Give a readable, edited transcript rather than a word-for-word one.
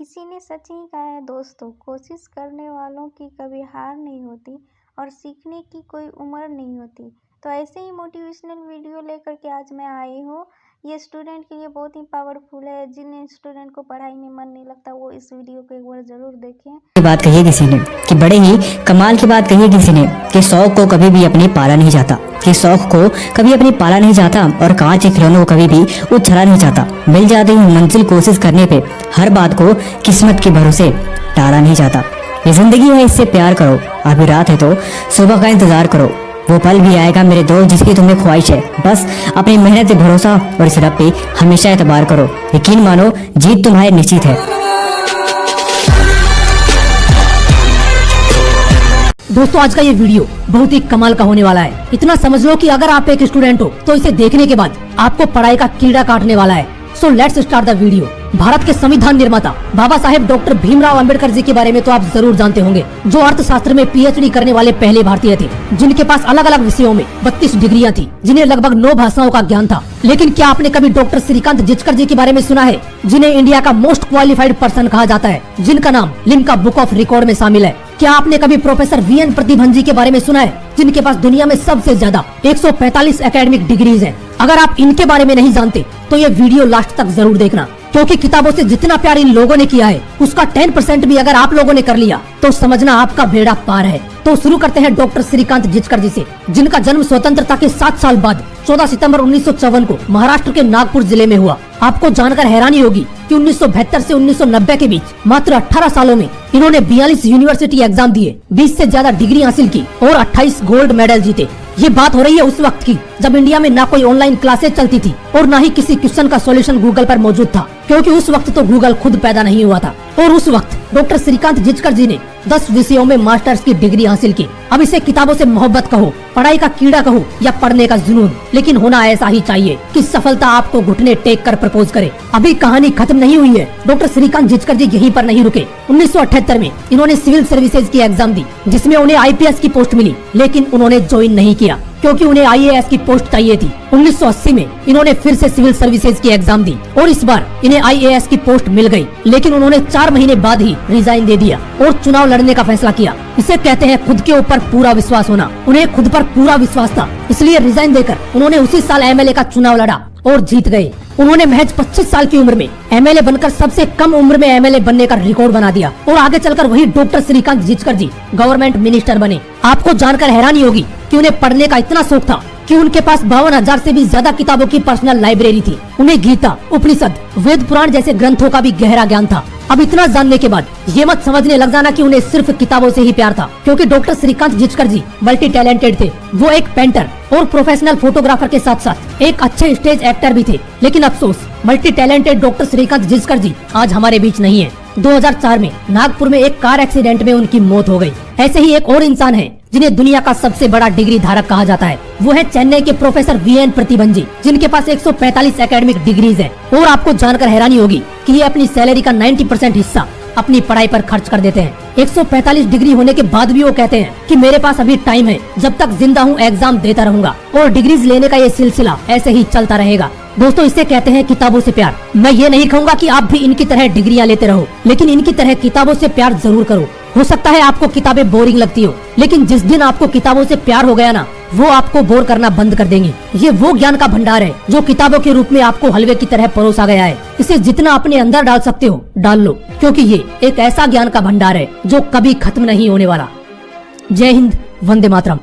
किसी ने सच ही कहा है दोस्तों, कोशिश करने वालों की कभी हार नहीं होती और सीखने की कोई उम्र नहीं होती। तो ऐसे ही मोटिवेशनल वीडियो लेकर के आज मैं आई हूँ। ये स्टूडेंट के लिए बहुत ही पावरफुल है। जिन स्टूडेंट को पढ़ाई में मन नहीं लगता वो इस वीडियो को एक बार जरूर देखें। की बात कही किसी ने कि बड़े ही कमाल की बात कही किसी ने कि शौक को कभी भी अपनी पाला नहीं जाता, कि शौक को कभी अपनी पाला नहीं जाता और कांच के खिलौनों को कभी भी उछला नहीं जाता। मिल जाती है मंजिल कोशिश करने पे, हर बात को किस्मत के भरोसे टाला नहीं जाता। ये जिंदगी है, इससे प्यार करो। अभी रात है तो सुबह का इंतजार करो। वो पल भी आएगा मेरे दोस्त जिसकी तुम्हें ख्वाहिश है। बस अपनी मेहनत पे भरोसा और इस रब पे हमेशा एतबार करो। यकीन मानो जीत तुम्हारी निश्चित है। दोस्तों, आज का ये वीडियो बहुत ही कमाल का होने वाला है। इतना समझ लो कि अगर आप एक स्टूडेंट हो तो इसे देखने के बाद आपको पढ़ाई का कीड़ा काटने वाला है। So let's start the video. Bharat के संविधान निर्माता बाबा साहेब डॉक्टर भीमराव अंबेडकर जी के बारे में तो आप जरूर जानते होंगे, जो अर्थशास्त्र में पीएचडी करने वाले पहले भारतीय थे, जिनके पास अलग अलग विषयों में 32 डिग्रियां थी, जिन्हें लगभग 9 भाषाओं का ज्ञान था। लेकिन क्या आपने कभी डॉक्टर श्रीकांत जिचकर जी के बारे में सुना है, जिन्हें इंडिया का मोस्ट क्वालिफाइड पर्सन कहा जाता है, जिनका नाम लिम्का बुक ऑफ रिकॉर्ड में शामिल है? क्या आपने कभी प्रोफेसर वीएन प्रतिभन जी के बारे में सुना है, जिनके पास दुनिया में सबसे ज्यादा 145 एकेडमिक डिग्रीज हैं? अगर आप इनके बारे में नहीं जानते तो ये वीडियो लास्ट तक जरूर देखना, क्योंकि किताबों से जितना प्यार इन लोगों ने किया है उसका 10% भी अगर आप लोगों ने कर लिया तो समझना आपका बेड़ा पार है। तो शुरू करते हैं डॉक्टर श्रीकांत जिचकर जी से, जिनका जन्म स्वतंत्रता के 7 साल बाद 14 सितंबर 1954 को महाराष्ट्र के नागपुर जिले में हुआ। आपको जानकर हैरानी होगी कि 1972 से 1990 के बीच मात्र 18 सालों में इन्होंने 42 यूनिवर्सिटी एग्जाम दिए, 20 से ज्यादा डिग्री हासिल की और 28 गोल्ड मेडल जीते। ये बात हो रही है उस वक्त की जब इंडिया में ना कोई ऑनलाइन क्लासेस चलती थी और ना ही किसी क्वेश्चन का सॉल्यूशन गूगल पर मौजूद था, क्योंकि उस वक्त तो गूगल खुद पैदा नहीं हुआ था। और उस वक्त डॉक्टर श्रीकांत जिचकर जी ने 10 विषयों में मास्टर्स की डिग्री हासिल की। अब इसे किताबों से मोहब्बत कहो, पढ़ाई का कीड़ा कहो या पढ़ने का जुनून, लेकिन होना ऐसा ही चाहिए कि सफलता आपको घुटने टेक कर प्रपोज करे। अभी कहानी खत्म नहीं हुई है। डॉक्टर श्रीकांत जिचकर जी यहीं पर नहीं रुके। 1978 में इन्होंने सिविल सर्विसेज की एग्जाम दी, जिसमें उन्हें आईपीएस की पोस्ट मिली, लेकिन उन्होंने ज्वाइन नहीं किया क्योंकि उन्हें आईएएस की पोस्ट चाहिए थी। 1980 में इन्होंने फिर से सिविल सर्विसेज की एग्जाम दी और इस बार इन्हें आईएएस की पोस्ट मिल गई, लेकिन उन्होंने 4 महीने बाद ही रिजाइन दे दिया और चुनाव लड़ने का फैसला किया। इसे कहते हैं खुद के ऊपर पूरा विश्वास होना। उन्हें खुद पर पूरा विश्वास था, इसलिए रिजाइन देकर उन्होंने उसी साल एमएलए का चुनाव लड़ा और जीत गए। उन्होंने महज 25 साल की उम्र में एमएलए बनकर सबसे कम उम्र में एमएलए बनने का रिकॉर्ड बना दिया और आगे चलकर वही डॉक्टर श्रीकांत जिचकर जी गवर्नमेंट मिनिस्टर बने। आपको जानकर हैरानी होगी कि उन्हें पढ़ने का इतना शौक था कि उनके पास 52,000 से भी ज्यादा किताबों की पर्सनल लाइब्रेरी थी। उन्हें गीता, उपनिषद, वेद पुराण जैसे ग्रंथों का भी गहरा ज्ञान था। अब इतना जानने के बाद ये मत समझने लग जाना कि उन्हें सिर्फ किताबों से ही प्यार था, क्योंकि डॉक्टर श्रीकांत जिचकर जी मल्टी टैलेंटेड थे। वो एक पेंटर और प्रोफेशनल फोटोग्राफर के साथ साथ एक अच्छे स्टेज एक्टर भी थे। लेकिन अफसोस, multi talented doctor Shrikant Jichkar ji आज हमारे बीच नहीं है। 2004 में नागपुर में एक कार एक्सीडेंट में उनकी मौत हो गई। ऐसे ही एक और इंसान है जिन्हें दुनिया का सबसे बड़ा डिग्री धारक कहा जाता है। वो है चेन्नई के प्रोफेसर वीएन प्रतिभन जी, जिनके पास 145 एकेडमिक डिग्रीज है। और आपको जानकर हैरानी होगी कि ये अपनी सैलरी का 90% हिस्सा अपनी पढ़ाई पर खर्च कर देते हैं। 145 डिग्री होने के बाद भी वो कहते हैं कि मेरे पास अभी टाइम है, जब तक जिंदा हूँ एग्जाम देता रहूंगा और डिग्रीज लेने का ये सिलसिला ऐसे ही चलता रहेगा। दोस्तों, इसे कहते हैं किताबों से प्यार। मैं ये नहीं कहूँगा कि आप भी इनकी तरह डिग्रियां लेते रहो, लेकिन इनकी तरह किताबों से प्यार जरूर करो। हो सकता है आपको किताबें बोरिंग लगती हो, लेकिन जिस दिन आपको किताबों से प्यार हो गया ना, वो आपको बोर करना बंद कर देंगी। ये वो ज्ञान का भंडार है जो किताबों के रूप में आपको हलवे की तरह परोसा गया है। इसे जितना अपने अंदर डाल सकते हो डाल लो, क्योंकि ये एक ऐसा ज्ञान का भंडार है जो कभी खत्म नहीं होने वाला। जय हिंद, वंदे मातरम।